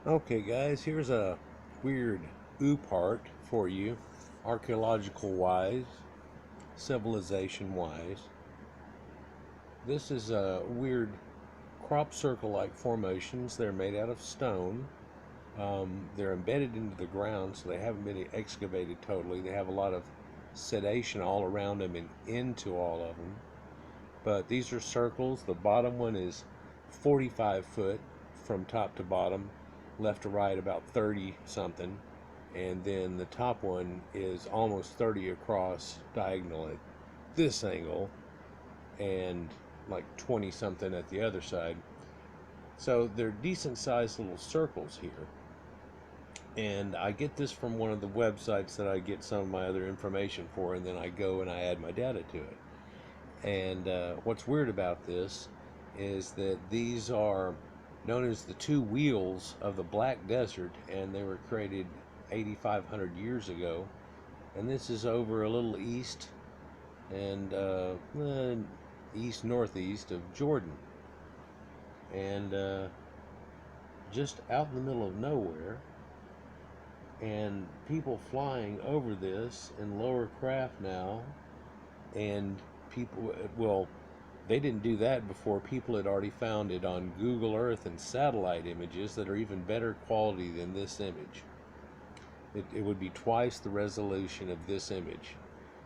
Okay, guys, here's a weird part for you, archaeological wise, civilization wise. This is a weird crop circle like formations. They're made out of stone. They're embedded into the ground, so they haven't been excavated totally. They have a lot of sedation all around them and into all of them. But these are circles. The bottom one is 45 foot from top to bottom, left to right about 30 something, and then the top one is almost 30 across diagonal at this angle, and like 20 something at the other side. So they're decent sized little circles here. And I get this from one of the websites that I get some of my other information for, and then I go and I add my data to it. And what's weird about this is that these are known as the two wheels of the Black Desert, and they were created 8,500 years ago. And this is over a little east and east northeast of Jordan, and just out in the middle of nowhere. And people flying over this in lower craft now, and people, well, they didn't do that before. People had already found it on Google Earth and satellite images that are even better quality than this image. It would be twice the resolution of this image.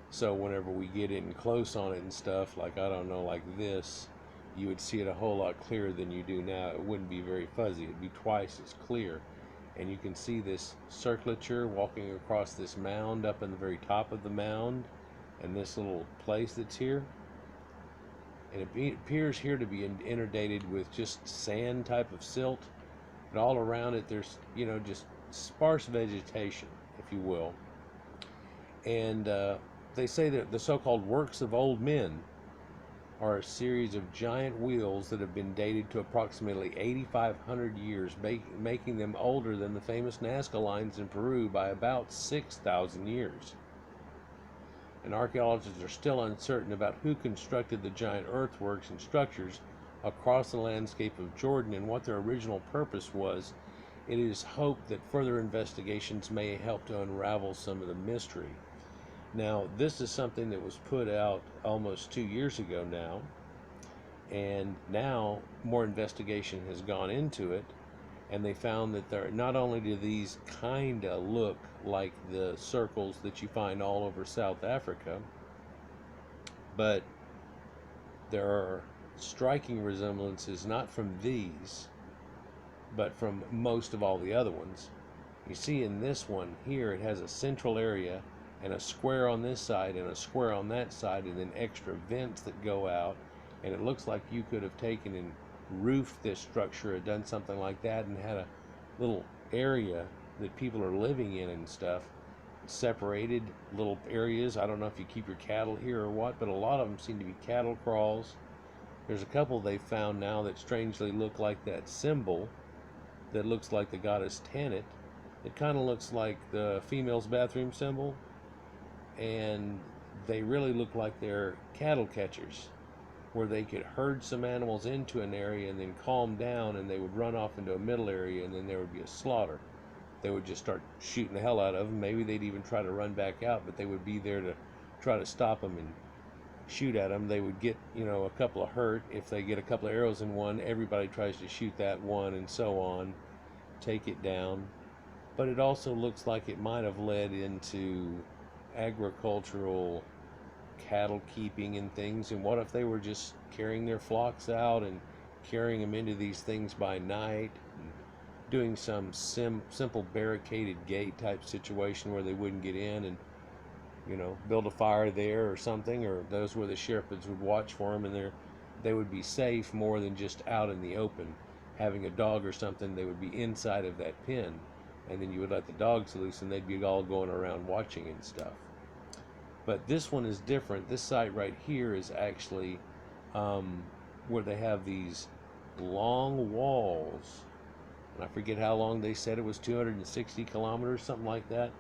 So whenever we get in close on it and stuff, like, I don't know, like this, you would see it a whole lot clearer than you do now. It wouldn't be very fuzzy. It'd be twice as clear. And you can see this circulature walking across this mound up in the very top of the mound, and this little place that's here. And it appears here to be inundated with just sand type of silt, but all around it there's, just sparse vegetation, if you will. And they say that the so-called works of old men are a series of giant wheels that have been dated to approximately 8,500 years, making them older than the famous Nazca lines in Peru by about 6,000 years. And archaeologists are still uncertain about who constructed the giant earthworks and structures across the landscape of Jordan and what their original purpose was. It is hoped that further investigations may help to unravel some of the mystery. Now, this is something that was put out almost 2 years ago now, and now more investigation has gone into it, and they found that there, not only do these kind of look like the circles that you find all over South Africa, but there are striking resemblances not from these, but from most of all the other ones. You see in this one here, it has a central area and a square on this side and a square on that side, and then extra vents that go out, and it looks like you could have taken and roofed this structure or done something like that and had a little area that people are living in and stuff, separated little areas. I don't know if you keep your cattle here or what, but a lot of them seem to be cattle crawls. There's a couple they found now that strangely look like that symbol that looks like the goddess Tanit. It kind of looks like the female's bathroom symbol, and they really look like they're cattle catchers, where they could herd some animals into an area and then calm down, and they would run off into a middle area, and then there would be a slaughter. They would just start shooting the hell out of them. Maybe they'd even try to run back out, but they would be there to try to stop them and shoot at them. They would get, a couple of hurt. If they get a couple of arrows in one, everybody tries to shoot that one, and so on, take it down. But it also looks like it might have led into agricultural cattle keeping and things. And what if they were just carrying their flocks out and carrying them into these things by night, and doing some simple barricaded gate type situation where they wouldn't get in, and build a fire there or something, or those where the shepherds would watch for them, and they would be safe more than just out in the open. Having a dog or something, they would be inside of that pen, and then you would let the dogs loose and they'd be all going around watching and stuff. But this one is different. This site right here is actually where they have these long walls, and I forget how long they said it was, 260 kilometers, something like that.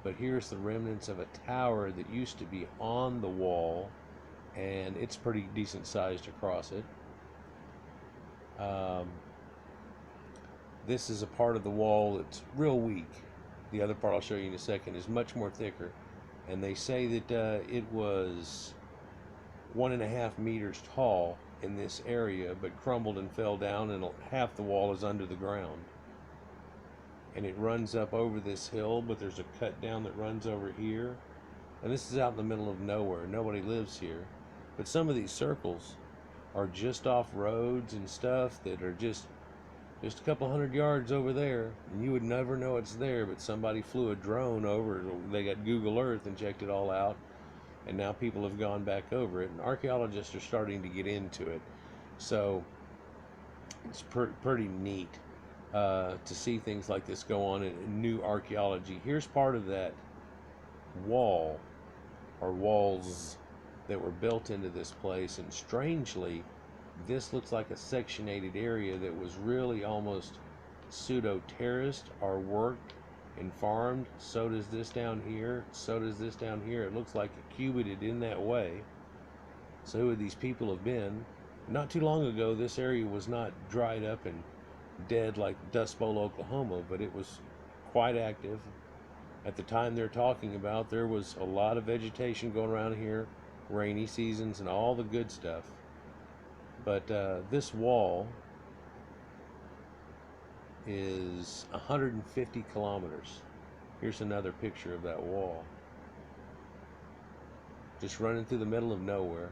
But here's the remnants of a tower that used to be on the wall, and it's pretty decent sized across it. This is a part of the wall that's real weak. The other part I'll show you in a second is much more thicker. And they say that it was 1.5 meters tall in this area, but crumbled and fell down, and half the wall is under the ground. And it runs up over this hill, but there's a cut down that runs over here. And this is out in the middle of nowhere. Nobody lives here. But some of these circles are just off roads and stuff that are just a couple hundred yards over there, and you would never know it's there, but somebody flew a drone over. They got Google Earth and checked it all out, and now people have gone back over it, and archaeologists are starting to get into it. So it's pretty neat to see things like this go on in new archaeology. Here's part of that wall, or walls, that were built into this place, and strangely, this looks like a sectionated area that was really almost pseudo-terraced or worked and farmed. So does this down here. So does this down here. It looks like it cubited in that way. So who would these people have been? Not too long ago, this area was not dried up and dead like Dust Bowl, Oklahoma, but it was quite active. At the time they're talking about, there was a lot of vegetation going around here, rainy seasons and all the good stuff. But this wall is 150 kilometers. Here's another picture of that wall. Just running through the middle of nowhere.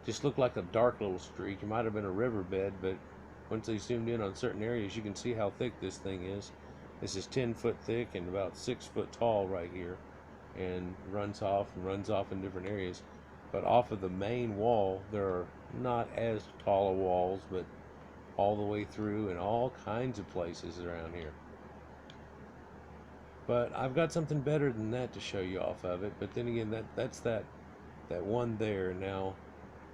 Just looked like a dark little streak. It might have been a riverbed, but once they zoomed in on certain areas, you can see how thick this thing is. This is 10 foot thick and about 6 foot tall right here, and runs off in different areas. But off of the main wall, there are not as tall of walls, but all the way through in all kinds of places around here. But I've got something better than that to show you off of it. But then again, that's that one there. Now,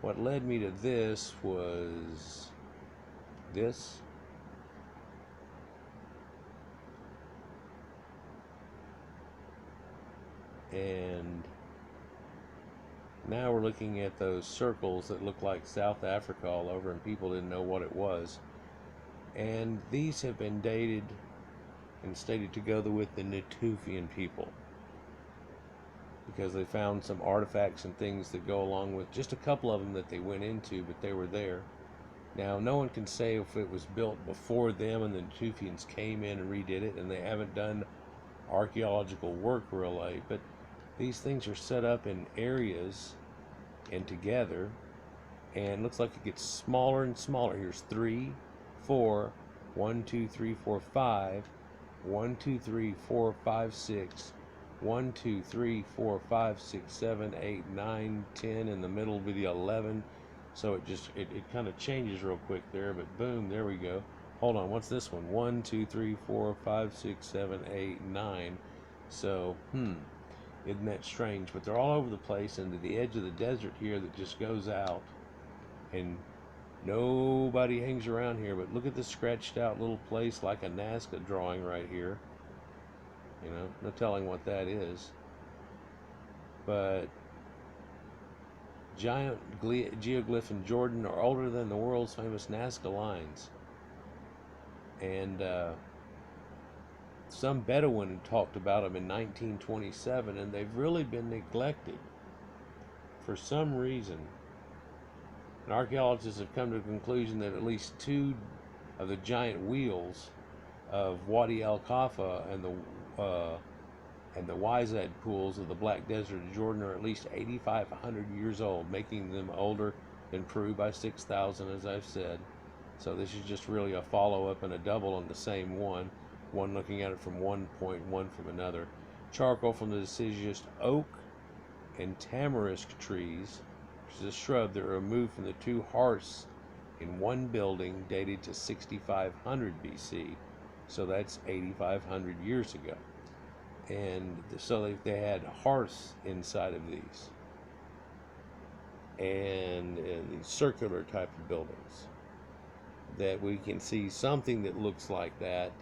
what led me to this was this. And now we're looking at those circles that look like South Africa all over, and people didn't know what it was. And these have been dated and stated to go with the Natufian people, because they found some artifacts and things that go along with just a couple of them that they went into, but they were there. Now, no one can say if it was built before them and the Natufians came in and redid it, and they haven't done archaeological work really, but these things are set up in areas and together, and looks like it gets smaller and smaller. Here's 3, 4, 1, 2, 3, 4, 5, 1, 2, 3, 4, 5, 6, 1, 2, 3, 4, 5, 6, 7, 8, 9, 10, in the middle will be the 11. So it kind of changes real quick there, but boom, there we go. Hold on, what's this one? 1, 2, 3, 4, 5, 6, 7, 8, 9. So, isn't that strange? But they're all over the place, and to the edge of the desert here that just goes out, and nobody hangs around here. But look at this scratched out little place like a Nazca drawing right here. You know, no telling what that is. But giant geoglyph in Jordan are older than the world's famous Nazca lines. And some Bedouin talked about them in 1927, and they've really been neglected for some reason. And archaeologists have come to the conclusion that at least 2 of the giant wheels of Wadi al-Khafa and the Wizad pools of the Black Desert of Jordan are at least 8,500 years old, making them older than Peru by 6,000, as I've said. So this is just really a follow-up and a double on the same one looking at it from one point, one from another. Charcoal from the deciduous oak and tamarisk trees, which is a shrub that were removed from the 2 hearths in one building dated to 6,500 BC. So that's 8,500 years ago. And so they had hearths inside of these, and these circular type of buildings, that we can see something that looks like that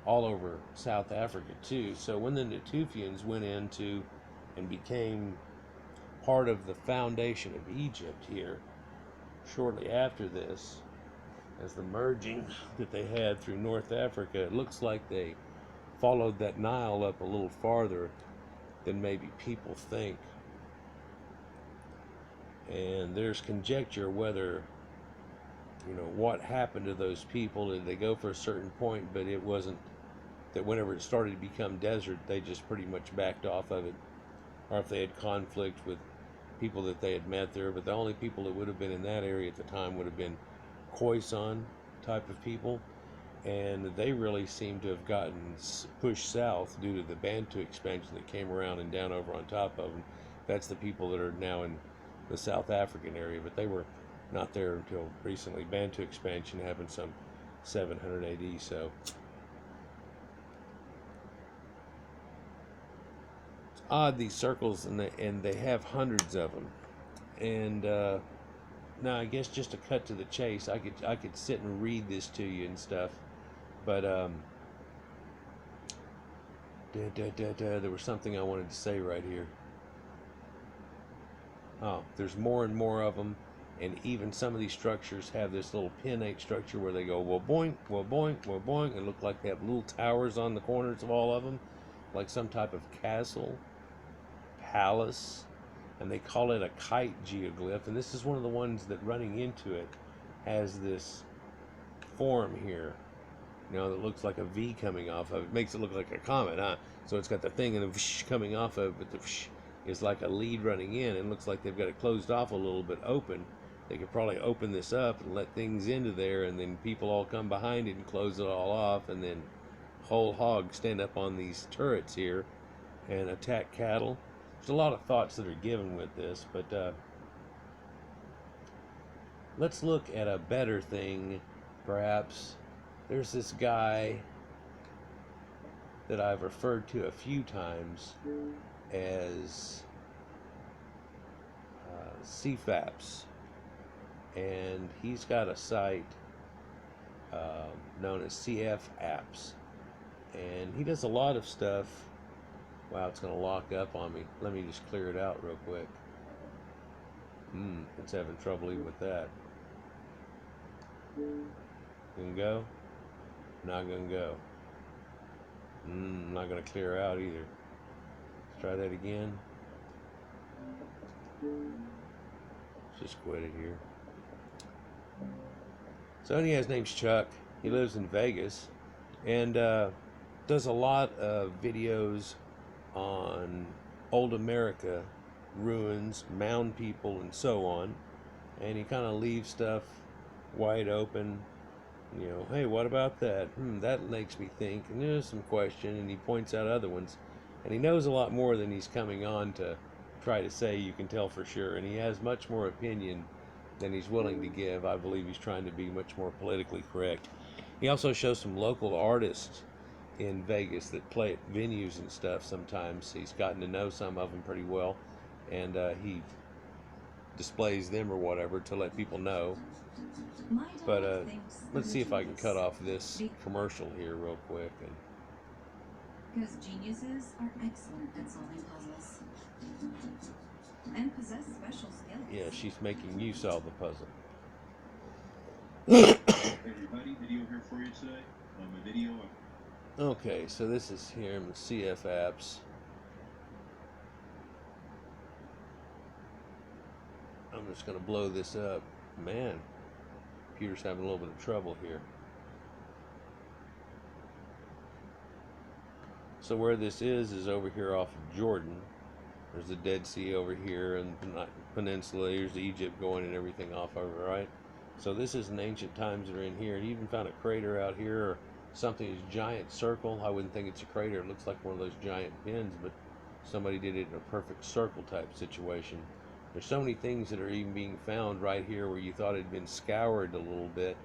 all over South Africa too. So when the Natufians went into and became part of the foundation of Egypt here shortly after this, as the merging that they had through North Africa. It looks like they followed that Nile up a little farther than maybe people think. And there's conjecture whether, what happened to those people. Did they go for a certain point, but it wasn't, that whenever it started to become desert, they just pretty much backed off of it. Or if they had conflict with people that they had met there. But the only people that would have been in that area at the time would have been Khoisan type of people. And they really seem to have gotten pushed south due to the Bantu expansion that came around and down over on top of them. That's the people that are now in the South African area, but they were not there until recently. Bantu expansion happened some 700 AD, so it's odd, these circles, and they have hundreds of them. And now I guess just to cut to the chase, I could sit and read this to you and stuff, but there was something I wanted to say right here. Oh, there's more and more of them, and even some of these structures have this little pinnate structure where they go, well, boink, well, boink, well, boink, and look like they have little towers on the corners of all of them, like some type of castle, palace, and they call it a kite geoglyph. And this is one of the ones that, running into it, has this form here, that looks like a V coming off of it. Makes it look like a comet, huh? So it's got the thing and the vsh coming off of it, but the vsh is like a lead running in, and looks like they've got it closed off a little bit open. They could probably open this up and let things into there, and then people all come behind it and close it all off, and then whole hog stand up on these turrets here and attack cattle. There's a lot of thoughts that are given with this, but let's look at a better thing, perhaps. There's this guy that I've referred to a few times as CFAPS, and he's got a site known as CF Apps, and he does a lot of stuff. Wow, it's going to lock up on me. Let me just clear it out real quick. It's having trouble even with that. Gonna go? Not gonna go. Not gonna clear out either. Let's try that again. Let's just quit it here. So anyhow, his name's Chuck. He lives in Vegas and does a lot of videos on old America, ruins, mound people, and so on. And he kind of leaves stuff wide open. Hey, what about that? That makes me think. And there's some question, and he points out other ones. And he knows a lot more than he's coming on to try to say, you can tell for sure. And he has much more opinion than he's willing to give. I believe he's trying to be much more politically correct. He also shows some local artists in Vegas that play at venues and stuff sometimes. He's gotten to know some of them pretty well, and he displays them or whatever to let people know. But let's see if I can cut off this commercial here real quick. Because geniuses are excellent at solving puzzles and possess special skills. Yeah, she's making you solve the puzzle. Hey everybody, video here for you today. My video. Okay, so this is here in the CF Apps. I'm just going to blow this up. Man, computer's having a little bit of trouble here. So where this is over here off of Jordan. There's the Dead Sea over here and the peninsula. Here's Egypt going and everything off over, right? So this is in ancient times that are in here. And he even found a crater out here, or something, a giant circle. I wouldn't think it's a crater. It looks like one of those giant pins, but somebody did it in a perfect circle type situation. There's so many things that are even being found right here where you thought it had been scoured a little bit,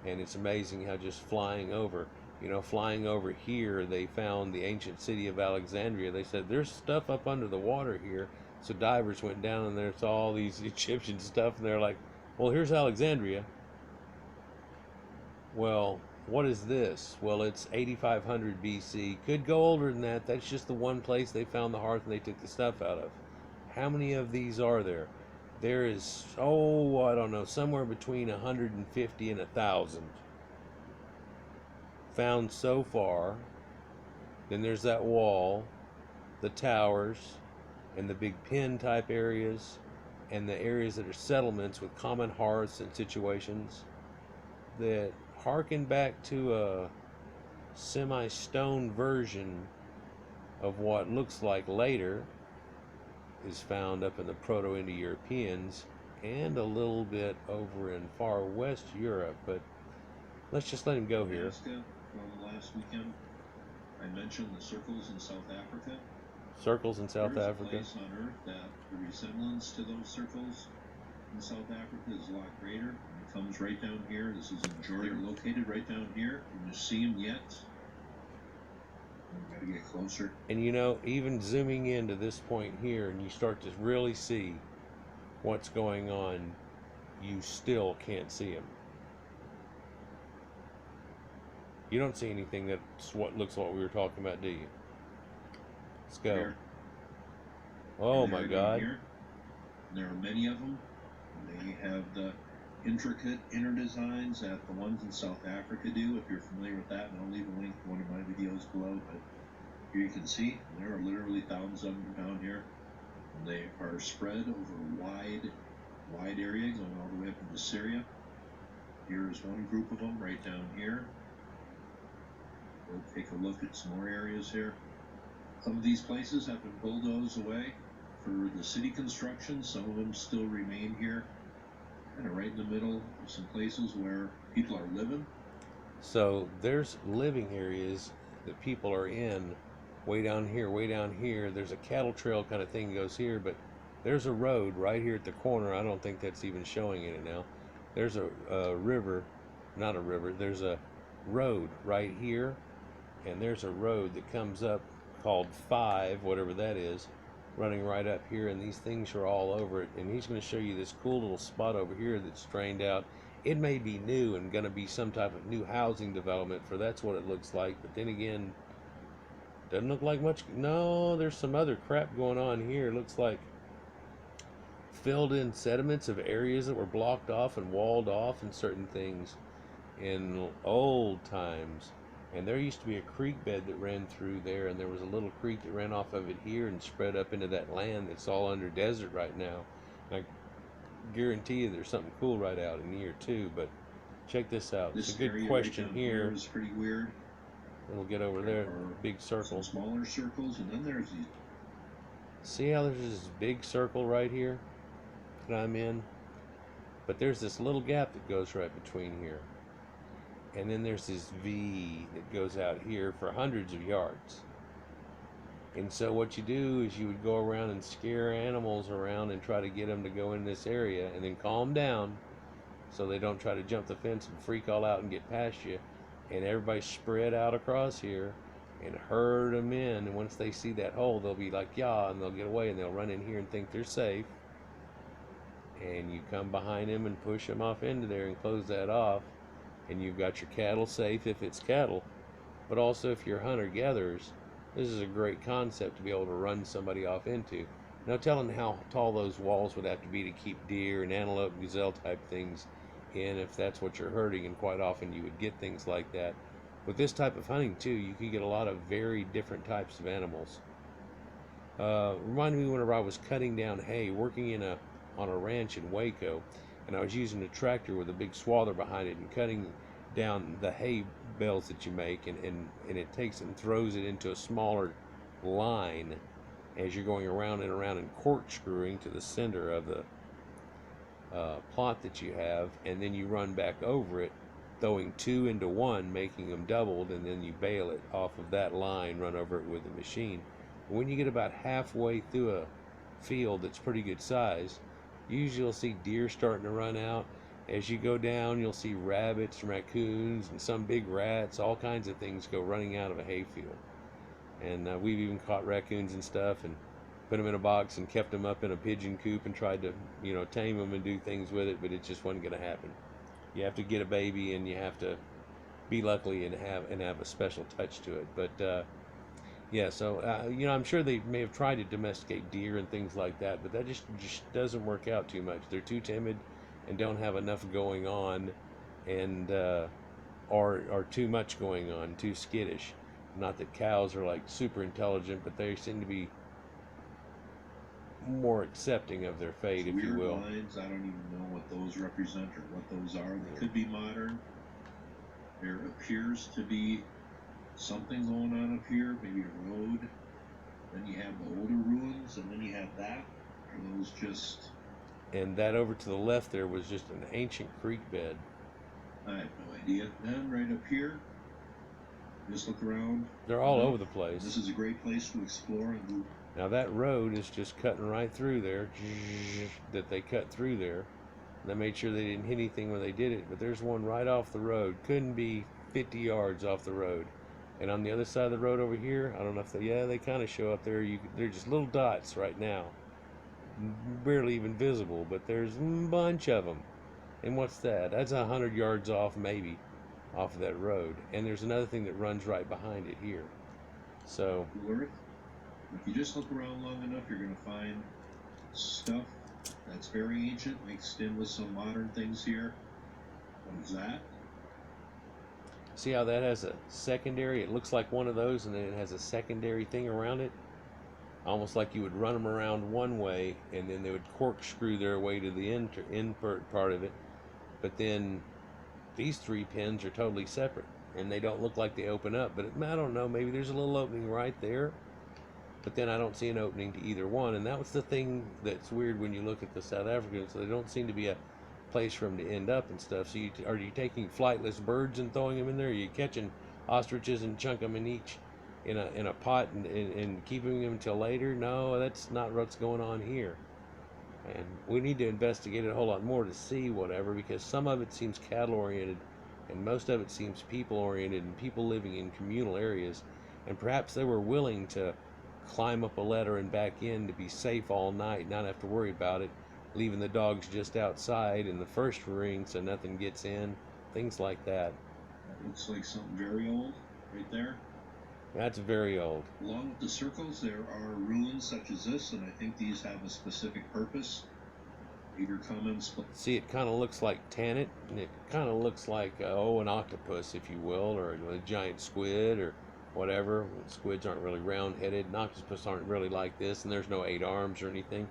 and it's amazing how just flying over here, they found the ancient city of Alexandria. They said there's stuff up under the water here, so divers went down and there's all these Egyptian stuff, and they're like, well, here's Alexandria. Well, what is this? Well, it's 8500 BC. Could go older than that. That's just the one place they found the hearth and they took the stuff out of. How many of these are there? there is, oh, I don't know, somewhere between 150 and 1,000 found so far. Then there's that wall, the towers, and the big pen type areas, and the areas that are settlements with common hearths and situations that harken back to a semi-stone version of what looks like later is found up in the Proto-Indo-Europeans and a little bit over in far west Europe. But let's just let him go here. Alaska from last weekend. I mentioned the circles in South Africa. Circles in South There's Africa. a place on Earth that the resemblance to those circles in South Africa is a lot greater. It comes right down here. This is in Jordan, located right down here. Can you see them yet? We've got to get closer. And you know, even zooming into this point here, and you start to really see what's going on, you still can't see them. You don't see anything that's what looks like what we were talking about, do you? Let's go. There. Oh And my they're God. here. There are many of them. They have the intricate inner designs that the ones in South Africa do, if you're familiar with that, and I'll leave a link to one of my videos below. But here you can see there are literally thousands of them down here. And they are spread over a wide area going all the way up into Syria. Here is one group of them right down here. We'll take a look at some more areas here. Some of these places have been bulldozed away for the city construction. Some of them still remain here, kind of right in the middle of some places where people are living. So there's living areas that people are in way down here, way down here. There's a cattle trail kind of thing goes here, but there's a road right here at the corner. I don't think that's even showing it now. There's a river, not a river, there's a road right here, and there's a road that comes up called 5, whatever that is, running right up here, and these things are all over it. And he's going to show you this cool little spot over here that's drained out. It may be new and going to be some type of new housing development, for that's what it looks like. But then again, doesn't look like much. No, there's some other crap going on here. It looks like filled in sediments of areas that were blocked off and walled off and certain things in old times. And there used to be a creek bed that ran through there, and there was a little creek that ran off of it here and spread up into that land that's all under desert right now. I guarantee you there's something cool right out in here too. But check this out. This It's a good area question right down here. is pretty weird. We'll get over there. Big Some circle. smaller circles, and then there's these. See how there's this big circle right here that I'm in? But there's this little gap that goes right between here. And then there's this V that goes out here for hundreds of yards. And so what you do is you would go around and scare animals around and try to get them to go in this area, and then calm down so they don't try to jump the fence and freak all out and get past you. And everybody spread out across here and herd them in. And once they see that hole, they'll be like, yeah, and they'll get away, and they'll run in here and think they're safe. And you come behind them and push them off into there and close that off. And you've got your cattle safe if it's cattle. But also if you're hunter-gatherers, this is a great concept to be able to run somebody off into. No telling how tall those walls would have to be to keep deer and antelope and gazelle type things in if that's what you're herding, and quite often you would get things like that. With this type of hunting too, you can get a lot of very different types of animals. Reminded me whenever I was cutting down hay, working on a ranch in Waco, and I was using a tractor with a big swather behind it and cutting down the hay bales that you make, and it takes and throws it into a smaller line as you're going around and around and corkscrewing to the center of the plot that you have, and then you run back over it, throwing 2 into 1, making them doubled, and then you bale it off of that line, run over it with the machine. When you get about halfway through a field that's pretty good size, usually you'll see deer starting to run out. As you go down, you'll see rabbits, raccoons, and some big rats, all kinds of things go running out of a hayfield. And we've even caught raccoons and stuff and put them in a box and kept them up in a pigeon coop and tried to, tame them and do things with it, but it just wasn't going to happen. You have to get a baby, and you have to be lucky and have a special touch to it. But Yeah, so you know, I'm sure they may have tried to domesticate deer and things like that, but that just doesn't work out too much. They're too timid and don't have enough going on, and or too much going on, too skittish. Not that cows are like super intelligent, but they seem to be more accepting of their fate, if you Weird will. lines. I don't even know what those represent or what those are. They could be modern. There appears to be something going on up here, maybe a road. Then you have the older ruins, and then you have that. Are those just... And that over to the left there was just an ancient creek bed. I have no idea. Then right up here, just look around. They're all over the place. This is a great place to explore and go. Now that road is just cutting right through there, that they cut through there. And they made sure they didn't hit anything when they did it, but there's one right off the road. Couldn't be 50 yards off the road. And on the other side of the road over here, I don't know if they kind of show up there. They're just little dots right now. Barely even visible, but there's a bunch of them. And what's that? That's 100 yards off, maybe, off of that road. And there's another thing that runs right behind it here. So, Earth. If you just look around long enough, you're going to find stuff that's very ancient, mixed in with some modern things here. What is that? see how that has a secondary? It looks like one of those, and then it has a secondary thing around it. Almost like you would run them around one way, and then they would corkscrew their way to the invert part of it. But then these three pins are totally separate, and they don't look like they open up. But I don't know, maybe there's a little opening right there, but then I don't see an opening to either one. And that was the thing that's weird when you look at the South Africans. So they don't seem to be a place for them to end up and stuff. So are you taking flightless birds and throwing them in there? Are you catching ostriches and chunk them in each in a pot and keeping them until later? No, that's not what's going on here. And we need to investigate it a whole lot more to see whatever, because some of it seems cattle oriented and most of it seems people oriented and people living in communal areas. And perhaps they were willing to climb up a ladder and back in to be safe all night, not have to worry about it, leaving the dogs just outside in the first ring so nothing gets in, things like that. That looks like something very old right there. That's very old. Along with the circles, there are ruins such as this, and I think these have a specific purpose. Leave your comments. See, it kind of looks like tannet, and it kind of looks like, an octopus, if you will, or a giant squid, or whatever. Squids aren't really round-headed, and octopus aren't really like this, and there's no 8 arms or anything.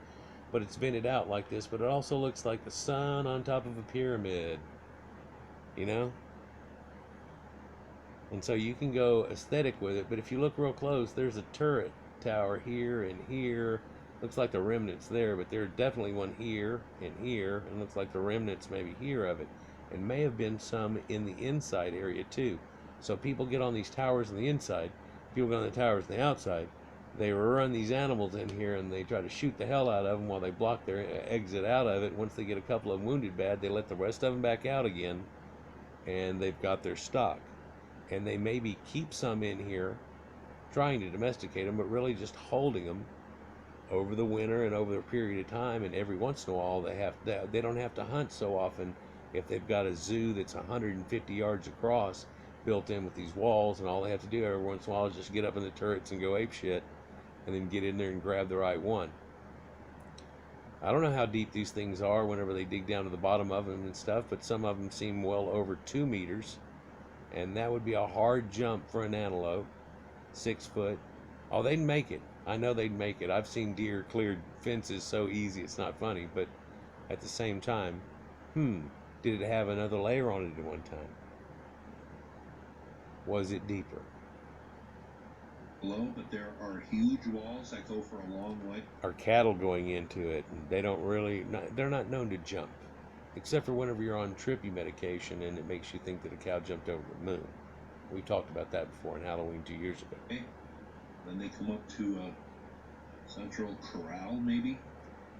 But it's vented out like this, but it also looks like the sun on top of a pyramid. You know? And so you can go aesthetic with it, but if you look real close, there's a turret tower here and here. Looks like the remnants there, but there's definitely one here and here, and looks like the remnants maybe here of it. And may have been some in the inside area too. So people get on these towers on the inside, people get on the towers on the outside. They run these animals in here and they try to shoot the hell out of them while they block their exit out of it. Once they get a couple of them wounded bad, they let the rest of them back out again, and they've got their stock. And they maybe keep some in here, trying to domesticate them, but really just holding them over the winter and over a period of time. And every once in a while, they don't have to hunt so often if they've got a zoo that's 150 yards across, built in with these walls, and all they have to do every once in a while is just get up in the turrets and go apeshit, and then get in there and grab the right one. I don't know how deep these things are whenever they dig down to the bottom of them and stuff, but some of them seem well over 2 meters. And that would be a hard jump for an antelope, 6 foot. Oh, they'd make it. I know they'd make it. I've seen deer clear fences so easy it's not funny, but at the same time, did it have another layer on it at one time? Was it deeper? Below, but there are huge walls that go for a long way. Are cattle going into it? And they don't really, they're not known to jump. Except for whenever you're on trippy medication and it makes you think that a cow jumped over the moon. We talked about that before in Halloween 2 years ago. Okay. Then they come up to a central corral, maybe.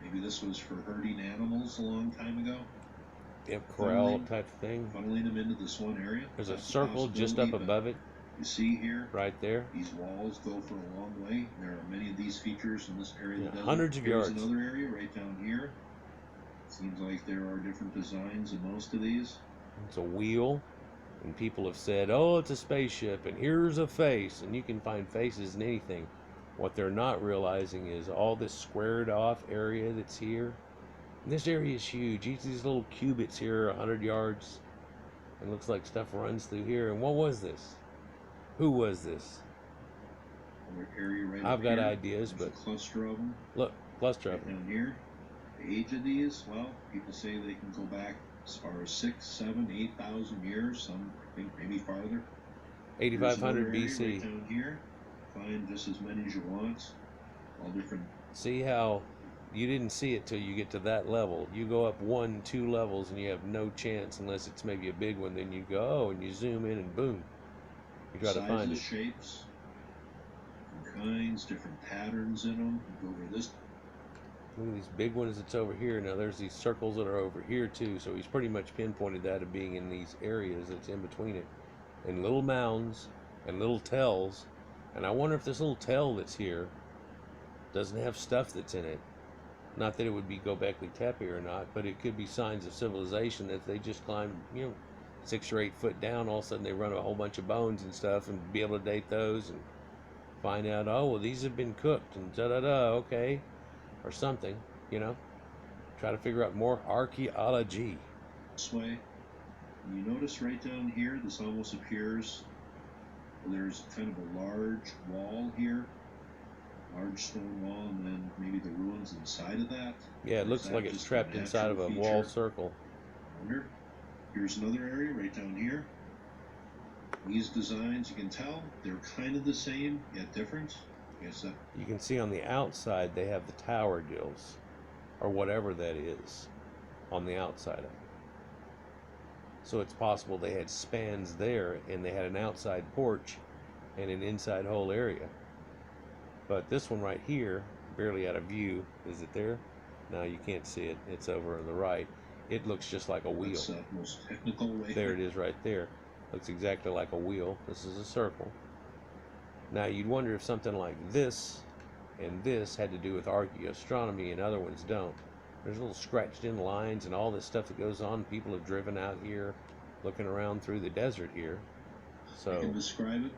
Maybe this was for herding animals a long time ago. Yep, corral type of thing. Funneling them into this one area. There's a circle just up above it. You see here, right there. These walls go for a long way. There are many of these features in this area. Yeah, hundreds of yards. There's another area right down here. Seems like there are different designs in most of these. It's a wheel. And people have said, oh, it's a spaceship, and here's a face, and you can find faces in anything. What they're not realizing is all this squared off area that's here. And this area is huge. Each of these little cubits here are 100 yards. And looks like stuff runs through here. And what was this? Who was this? Another area right I've up got here. ideas, There's but a cluster of them. look, cluster of them. Down here, the age of these, well, people say they can go back as far as 6, 7, 8,000 years. Some think maybe farther. 8500 Here's another area BC. right down here. Find just as many as you want. All different. See how you didn't see it till you get to that level. You go up 1, 2 levels and you have no chance unless it's maybe a big one. Then you go, oh, and you zoom in and boom, you try to find it. Shapes, different kinds, different patterns in them. Go over this. Look at these big ones that's over here. Now there's these circles that are over here too. So he's pretty much pinpointed that of being in these areas that's in between it. And little mounds and little tells. And I wonder if this little tell that's here doesn't have stuff that's in it. Not that it would be Gobekli Tepe or not, but it could be signs of civilization that they just climbed, 6 or 8 foot down. All of a sudden they run a whole bunch of bones and stuff and be able to date those and find out, oh, well, these have been cooked and da-da-da, okay. Or something, Try to figure out more archaeology. This way. And you notice right down here, this almost appears, there's kind of a large wall here. Large stone wall, and then maybe the ruins inside of that. Yeah, it looks like it's trapped inside of a wall circle. Wonder. Here's another area right down here. These designs, you can tell, they're kind of the same, yet different. You can see on the outside they have the tower gills, or whatever that is, on the outside of it. So it's possible they had spans there, and they had an outside porch and an inside whole area. But this one right here, barely out of view, is it there? No, you can't see it. It's over on the right. It looks just like a wheel. That's the most technical way. There it is right there. Looks exactly like a wheel. This is a circle. Now you'd wonder if something like this and this had to do with archaeoastronomy and other ones don't. There's little scratched in lines and all this stuff that goes on. People have driven out here looking around through the desert here. So I can describe it.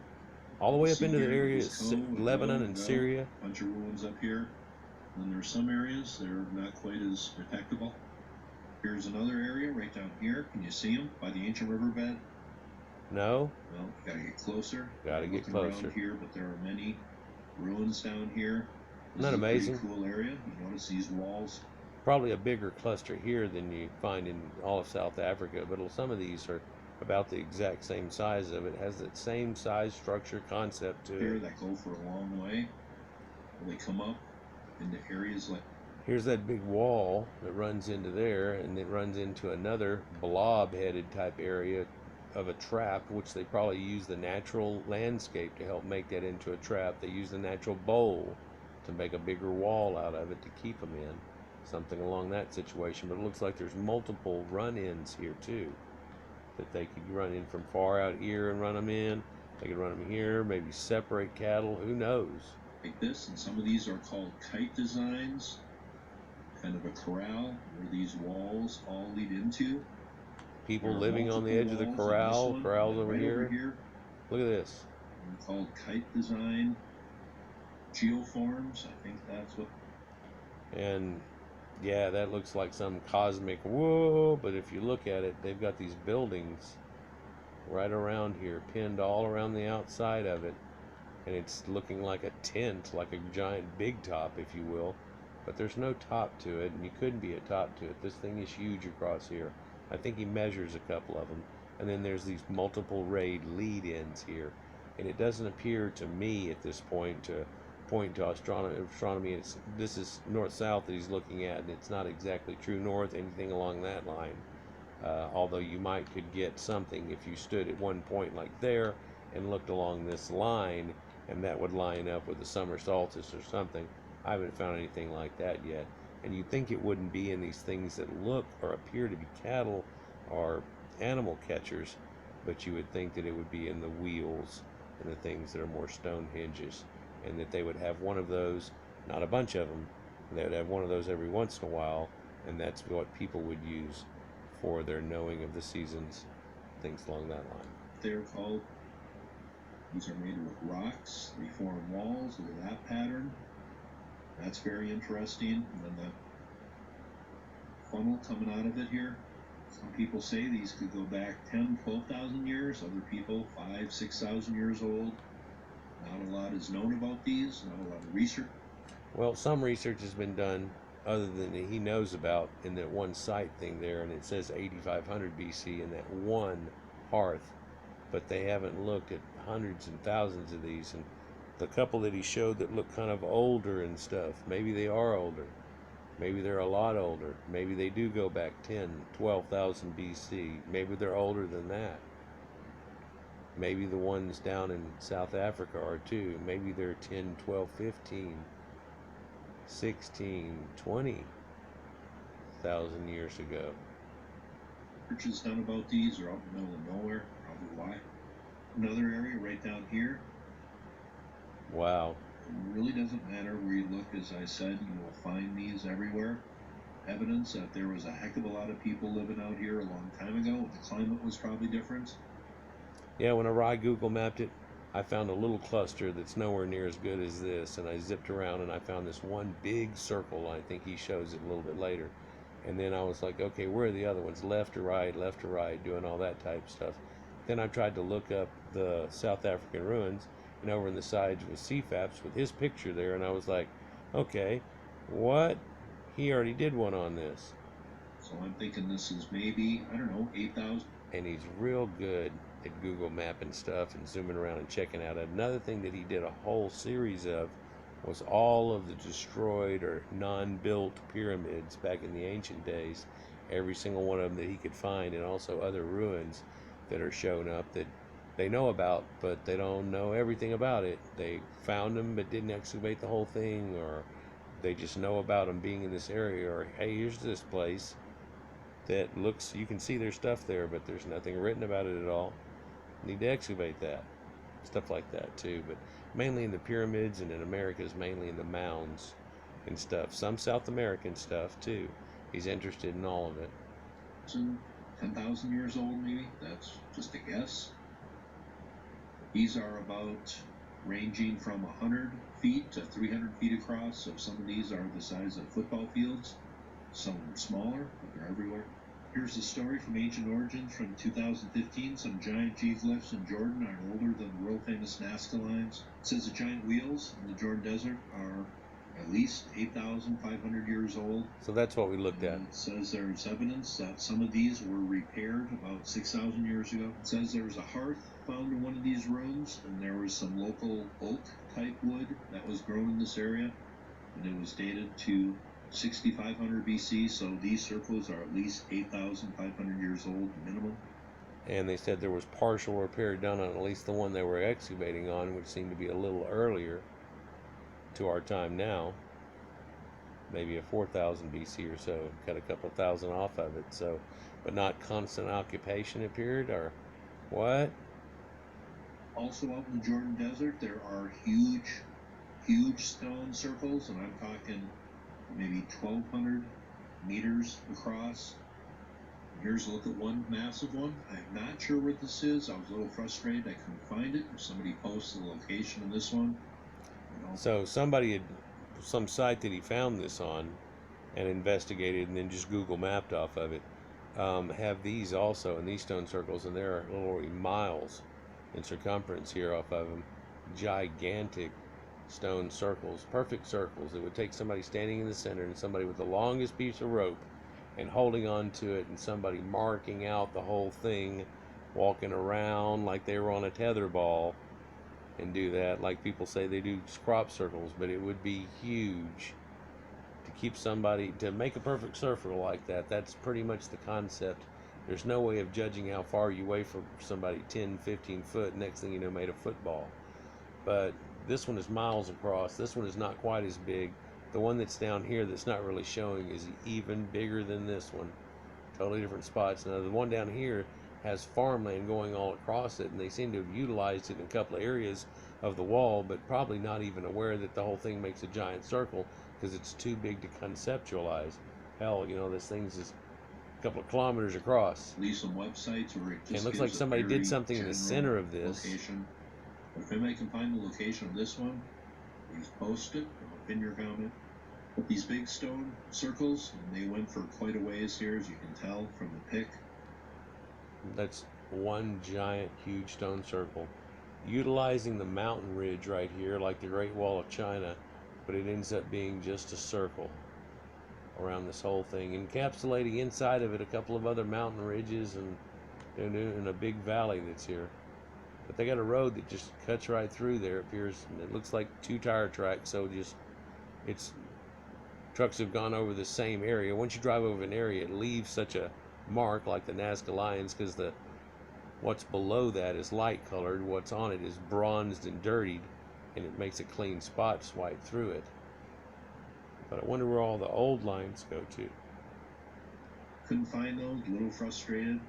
All the way up into the areas, Lebanon and Syria. Bunch of ruins up here. And there's some areas that are not quite as detectable. Here's another area right down here. Can you see them by the ancient riverbed? No. Well, you gotta get closer. Gotta get closer. Around here, but there are many ruins down here. Isn't that amazing? Is a pretty cool area. You notice these walls. Probably a bigger cluster here than you find in all of South Africa, but some of these are about the exact same size of it. It has that same size, structure, concept to here it. That go for a long way. They come up into areas like. Here's that big wall that runs into there, and it runs into another blob-headed type area of a trap, which they probably use the natural landscape to help make that into a trap. They use the natural bowl to make a bigger wall out of it to keep them in. Something along that situation. But it looks like there's multiple run-ins here too, that they could run in from far out here and run them in. They could run them here, maybe separate cattle, who knows. Like this, and some of these are called kite designs. Kind of a corral where these walls all lead into. People living on the edge of the corral. Corrals over here. Look at this. They're called kite design geoforms. I think that's what. And yeah, that looks like some cosmic whoa. But if you look at it, they've got these buildings right around here, pinned all around the outside of it, and it's looking like a tent, like a giant big top, if you will. But there's no top to it, and you couldn't be a top to it. This thing is huge across here. I think he measures a couple of them. And then there's these multiple rayed lead-ins here. And it doesn't appear to me at this point to point to astronomy. This is north-south that he's looking at, and it's not exactly true north, anything along that line. Although you could get something if you stood at one point like there and looked along this line, and that would line up with the summer solstice or something. I haven't found anything like that yet. And you'd think it wouldn't be in these things that look or appear to be cattle or animal catchers, but you would think that it would be in the wheels and the things that are more stone hinges, and that they would have one of those, not a bunch of them, they would have one of those every once in a while, and that's what people would use for their knowing of the seasons, things along that line. they're called. These are made with rocks. They form walls. Look at that pattern. That's very interesting. And then the funnel coming out of it here. Some people say these could go back 10, 12,000 years. Other people 5, 6,000 years old. Not a lot is known about these. Not a lot of research. Well, some research has been done other than that he knows about in that one site thing there, and it says 8500 BC in that one hearth, but they haven't looked at hundreds and thousands of these. And the couple that he showed that look kind of older and stuff, maybe they are older, maybe they're a lot older, maybe they do go back 10, 12,000 BC, maybe they're older than that. Maybe the ones down in South Africa are too. Maybe they're 10, 12, 15, 16, 20,000 years ago. Research is done about these. They're out in the middle of nowhere. Probably why. Another area right down here. Wow. It really doesn't matter where you look. As I said, you will find these everywhere. Evidence that there was a heck of a lot of people living out here a long time ago. The climate was probably different. Yeah, when I Google mapped it, I found a little cluster that's nowhere near as good as this, and I zipped around and I found this one big circle. I think he shows it a little bit later. And then I was like, okay, where are the other ones? Left to right, doing all that type of stuff. Then I tried to look up the South African ruins, and over in the sides was CFAPS with his picture there, and I was like, okay, what? He already did one on this. So I'm thinking this is maybe, I don't know, 8,000. And he's real good at Google mapping stuff and zooming around and checking out. Another thing that he did a whole series of was all of the destroyed or non-built pyramids back in the ancient days, every single one of them that he could find, and also other ruins that are shown up that they know about, but they don't know everything about it. They found them but didn't excavate the whole thing, or they just know about them being in this area, or hey, here's this place that looks, you can see their stuff there, but there's nothing written about it at all. Need to excavate that. Stuff like that too, but mainly in the pyramids, and in America's mainly in the mounds and stuff. Some South American stuff too. He's interested in all of it. 10,000 years old maybe, that's just a guess. These are about ranging from 100 feet to 300 feet across, so some of these are the size of football fields, some smaller, but they're everywhere. Here's a story from Ancient Origins from 2015. Some giant geoglyphs in Jordan are older than the world famous Nazca lines. It says the giant wheels in the Jordan Desert are at least 8,500 years old. So that's what we looked at. It says there's evidence that some of these were repaired about 6,000 years ago. It says there was a hearth found in one of these rooms, and there was some local oak type wood that was grown in this area, and it was dated to 6,500 BC, so these circles are at least 8,500 years old minimum. And they said there was partial repair done on at least the one they were excavating on, which seemed to be a little earlier to our time now, maybe a 4,000 BC or so. Cut a couple thousand off of it, so, but not constant occupation appeared, or what? Also out in the Jordan Desert, there are huge stone circles, and I'm talking maybe 1,200 meters across. Here's a look at one massive one. I'm not sure what this is. I was a little frustrated I couldn't find it. If somebody posts the location of this one. So somebody had some site that he found this on and investigated, and then just Google mapped off of it. Have these also in these stone circles, and they're literally miles in circumference here off of them. Gigantic stone circles, perfect circles. It would take somebody standing in the center and somebody with the longest piece of rope and holding on to it, and somebody marking out the whole thing, walking around like they were on a tetherball, and do that like people say they do crop circles. But it would be huge to keep somebody to make a perfect circle like that. That's pretty much the concept. There's no way of judging how far you weigh from somebody. 10, 15 foot, next thing you know, made a football. But this one is miles across. This one is not quite as big. The one that's down here that's not really showing is even bigger than this one. Totally different spots. Now the one down here has farmland going all across it, and they seem to have utilized it in a couple of areas of the wall, but probably not even aware that the whole thing makes a giant circle because it's too big to conceptualize. Hell, you know, this thing's just couple of kilometers across. Leave some websites where it just And it looks gives like a somebody very did something in the general center of this. location. But if anybody can find the location of this one, please post it or pin your comment. These big stone circles, and they went for quite a ways here, as you can tell from the pic. That's one giant, huge stone circle, utilizing the mountain ridge right here, like the Great Wall of China, but it ends up being just a circle around this whole thing, encapsulating inside of it a couple of other mountain ridges and a big valley that's here. But they got a road that just cuts right through there. It appears, and it looks like 2 tire tracks. So it's trucks have gone over the same area. Once you drive over an area, it leaves such a mark like the Nazca Lions, because what's below that is light colored. What's on it is bronzed and dirtied, and it makes a clean spot swipe through it. But I wonder where all the old lines go to. Couldn't find those, a little frustrated.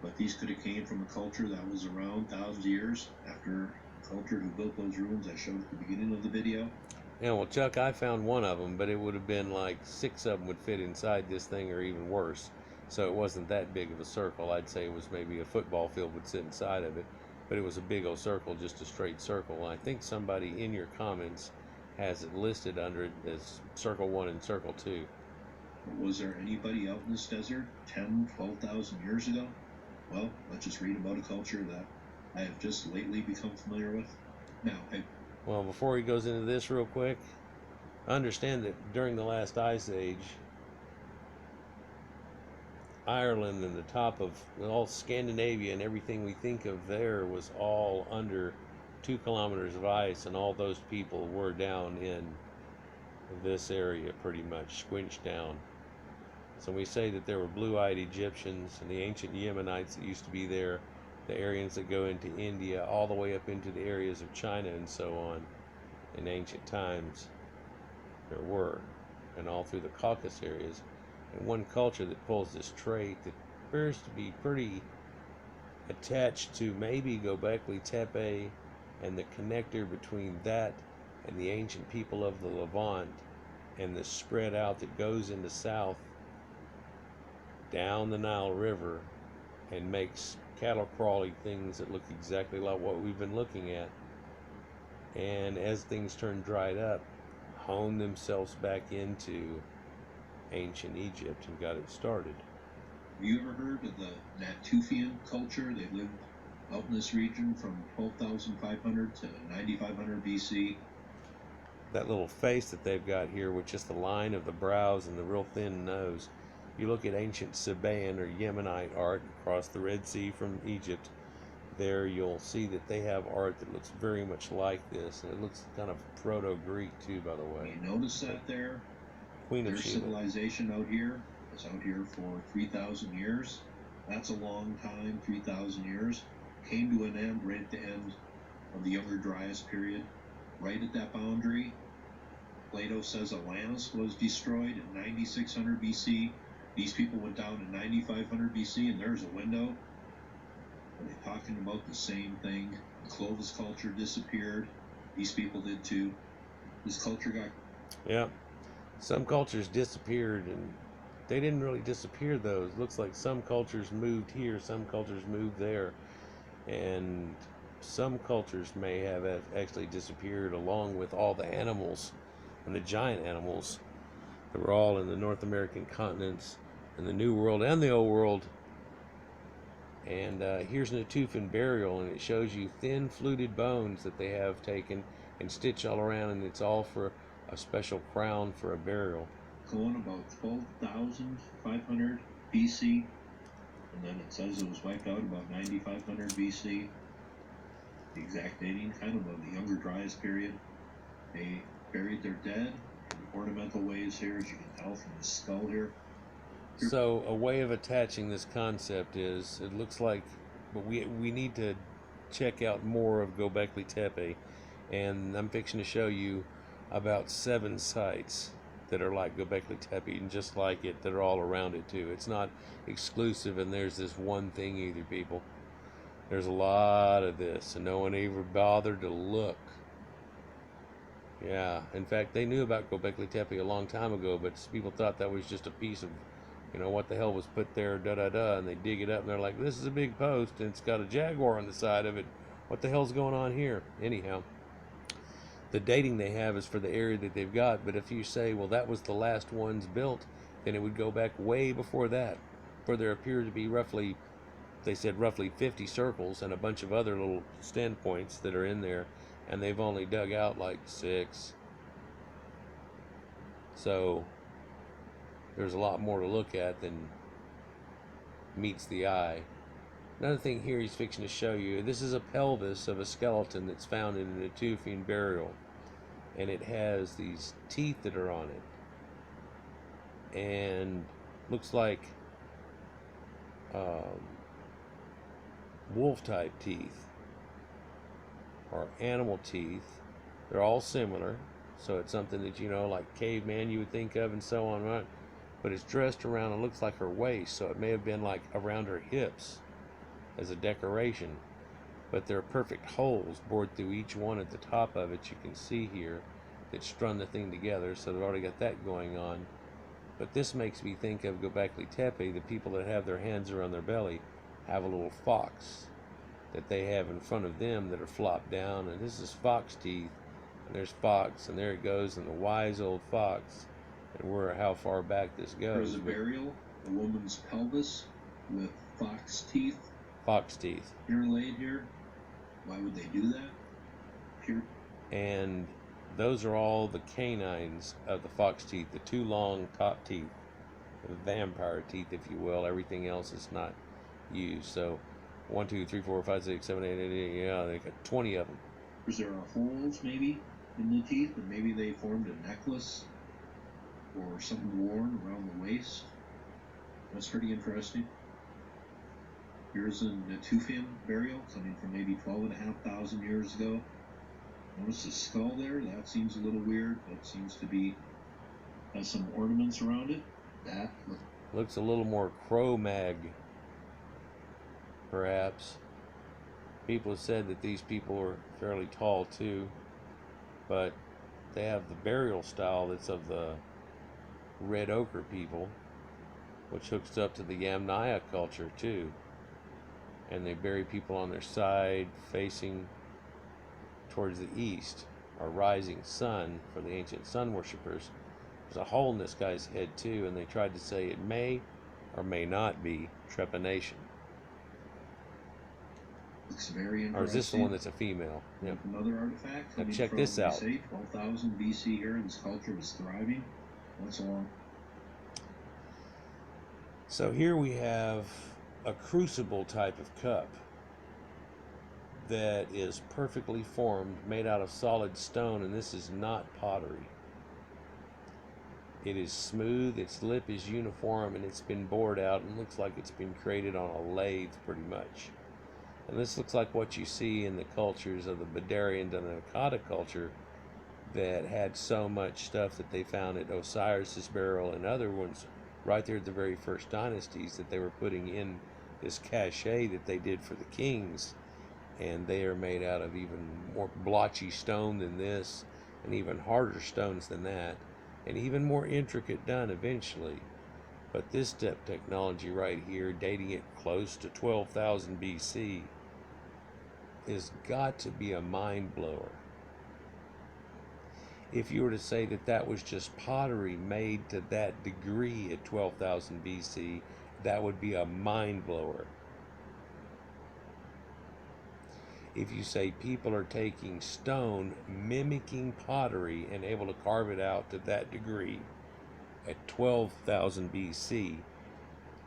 But these could have came from a culture that was around thousands of years after the culture who built those ruins I showed at the beginning of the video. Yeah, well, Chuck, I found one of them, but it would have been like 6 of them would fit inside this thing, or even worse. So it wasn't that big of a circle. I'd say it was maybe a football field would sit inside of it, but it was a big old circle, just a straight circle. And I think somebody in your comments has it listed under it as Circle 1 and Circle 2. Was there anybody out in this desert 10, 12,000 years ago? Well, let's just read about a culture that I have just lately become familiar with. Now, Well, before he goes into this real quick, understand that during the last ice age, Ireland and the top of all Scandinavia and everything we think of there was all under 2 kilometers of ice, and all those people were down in this area pretty much, squinched down. So we say that there were blue-eyed Egyptians and the ancient Yemenites that used to be there, the Aryans that go into India, all the way up into the areas of China and so on. In ancient times, there were, and all through the Caucasus areas. And one culture that pulls this trait that appears to be pretty attached to maybe Gobekli Tepe and the connector between that and the ancient people of the Levant, and the spread out that goes into south down the Nile River and makes cattle crawly things that look exactly like what we've been looking at. And as things turn dried up, hone themselves back into ancient Egypt and got it started. have you ever heard of the Natufian culture? They lived out in this region from 12,500 to 9,500 BC. That little face that they've got here with just the line of the brows and the real thin nose. You look at ancient Sabaean or Yemenite art across the Red Sea from Egypt, there you'll see that they have art that looks very much like this, and it looks kind of proto-Greek too, by the way. You notice that there? Queen of Their Sheba. civilization out here was out here for 3,000 years. That's a long time, 3,000 years. Came to an end right at the end of the Younger Dryas period. Right at that boundary, Plato says Atlantis was destroyed in 9600 BC. These people went down in 9500 BC, and there's a window. Are they talking about the same thing? The Clovis culture disappeared. These people did too. This culture got... Yeah. Some cultures disappeared, and they didn't really disappear, though. It looks like some cultures moved here, some cultures moved there, and some cultures may have actually disappeared along with all the animals and the giant animals that were all in the North American continents and the New World and the Old World. And here's Natufian burial, and it shows you thin fluted bones that they have taken and stitched all around, and it's all for a special crown for a burial. Going about 12,500 BC, and then it says it was wiped out about 9,500 BC. The exact dating kind of the Younger Dryas period. They buried their dead in ornamental ways here, as you can tell from the skull here. So a way of attaching this concept is, it looks like, but we need to check out more of Gobekli Tepe, and I'm fixing to show you about 7 sites that are like Gobekli Tepe, and just like it, that are all around it too. It's not exclusive, and there's this one thing either, people. There's a lot of this, and no one ever bothered to look. Yeah, in fact, they knew about Gobekli Tepe a long time ago, but people thought that was just a piece of You know, what the hell was put there, da-da-da, and they dig it up, and they're like, this is a big post, and it's got a jaguar on the side of it. What the hell's going on here? Anyhow, the dating they have is for the area that they've got, but if you say, well, that was the last ones built, then it would go back way before that, for there appear to be roughly, they said roughly 50 circles and a bunch of other little standpoints that are in there, and they've only dug out like 6. So there's a lot more to look at than meets the eye. Another thing here he's fixing to show you, this is a pelvis of a skeleton that's found in a Natufian burial, and it has these teeth that are on it, and looks like wolf type teeth or animal teeth. They're all similar, so it's something that, you know, like caveman you would think of and so on, right? But it's dressed around, it looks like her waist, so it may have been like around her hips as a decoration, but there are perfect holes bored through each one at the top of it. You can see here that strung the thing together, so they've already got that going on. But this makes me think of Gobekli Tepe. The people that have their hands around their belly have a little fox that they have in front of them that are flopped down, and this is fox teeth, and there's fox, and there it goes, and the wise old fox, and where how far back this goes. There's a burial, a woman's pelvis with fox teeth. Fox teeth. Interlaid here. Why would they do that? Here. And those are all the canines of the fox teeth, the 2 long top teeth, the vampire teeth, if you will. Everything else is not used. So 1, 2, 3, 4, 5, 6, 7, 8, 8, yeah, they got 20 of them. Is there holes maybe in the teeth, and maybe they formed a necklace or something worn around the waist? That's pretty interesting. Here's a Natufian burial coming from maybe 12,500 years ago. Notice the skull there? That seems a little weird, but seems to be, has some ornaments around it. That looks a little more Cro-Mag, perhaps. People have said that these people are fairly tall too, but they have the burial style that's of the red ochre people, which hooks up to the Yamnaya culture too. And they bury people on their side facing towards the east, or rising sun for the ancient sun worshippers. There's a hole in this guy's head too, and they tried to say it may or may not be trepanation. looks very interesting. Or is this the one that's a female? Yep. Another artifact. Now check from, this out. Say 12,000 BC here, and this culture was thriving. That's long. So here we have a crucible type of cup that is perfectly formed, made out of solid stone, and this is not pottery. It is smooth, its lip is uniform, and it's been bored out and looks like it's been created on a lathe pretty much. And this looks like what you see in the cultures of the Badarian and the Akkad culture that had so much stuff that they found at Osiris's burial and other ones right there at the very first dynasties, that they were putting in this cachet that they did for the kings. And they are made out of even more blotchy stone than this, and even harder stones than that, and even more intricate done eventually. But this step technology right here, dating it close to 12,000 BC, has got to be a mind blower. If you were to say that that was just pottery made to that degree at 12,000 BC, that would be a mind blower. If you say people are taking stone, mimicking pottery, and able to carve it out to that degree at 12,000 BC,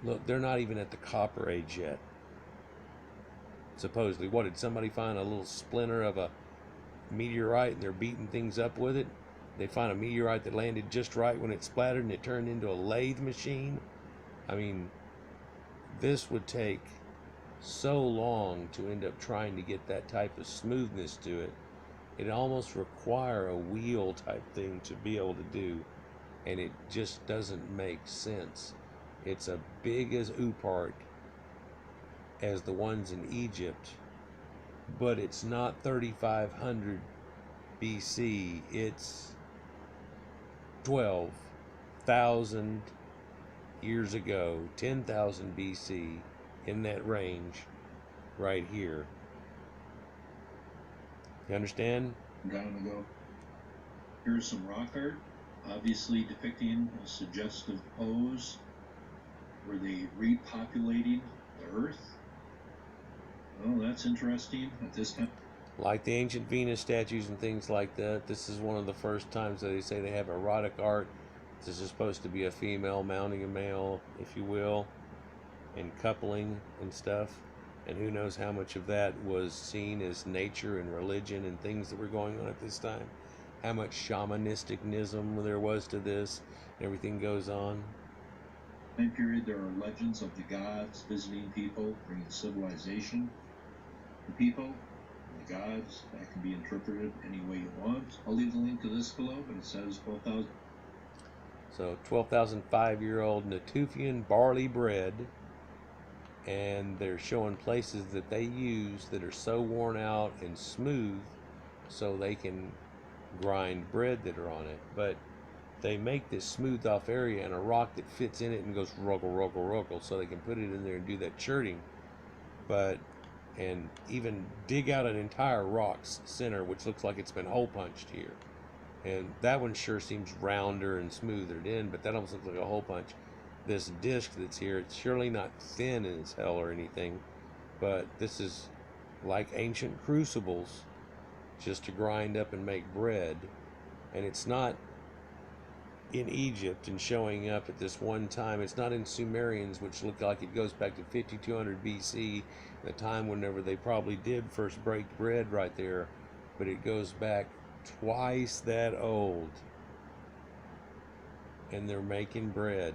look, they're not even at the Copper Age yet. Supposedly, what, did somebody find a little splinter of a meteorite and they're beating things up with it? They find a meteorite that landed just right when it splattered and it turned into a lathe machine? I mean, this would take so long to end up trying to get that type of smoothness to it. It almost require a wheel type thing to be able to do, and it just doesn't make sense. It's as big as Upart as the ones in Egypt, but it's not 3,500 BC. It's 12,000 years ago, 10,000 BC, in that range right here. You understand? Down we go. Here's some rock art, obviously depicting a suggestive pose. Were they repopulating the earth? Oh, that's interesting at this time. Like the ancient Venus statues and things like that, this is one of the first times that they say they have erotic art. This is supposed to be a female mounting a male, if you will, and coupling and stuff. And who knows how much of that was seen as nature and religion and things that were going on at this time. How much shamanisticnism there was to this. Everything goes on. Time period, there are legends of the gods visiting people, bringing civilization to people. The gods, that can be interpreted any way you want. I'll leave the link to this below, but it says 12,000. So 12,005-year-old Natufian barley bread, and they're showing places that they use that are so worn out and smooth so they can grind bread that are on it. But they make this smooth off area and a rock that fits in it and goes ruggle, ruggle, ruggle, so they can put it in there and do that churning. And even dig out an entire rock's center, which looks like it's been hole punched here. And that one sure seems rounder and smoother in, but that almost looks like a hole punch. This disc that's here, it's surely not thin as hell or anything, but this is like ancient crucibles just to grind up and make bread. And it's not in Egypt and showing up at this one time. It's not in Sumerians, which look like it goes back to 5200 BC, the time whenever they probably did first break bread right there, but it goes back twice that old, and they're making bread.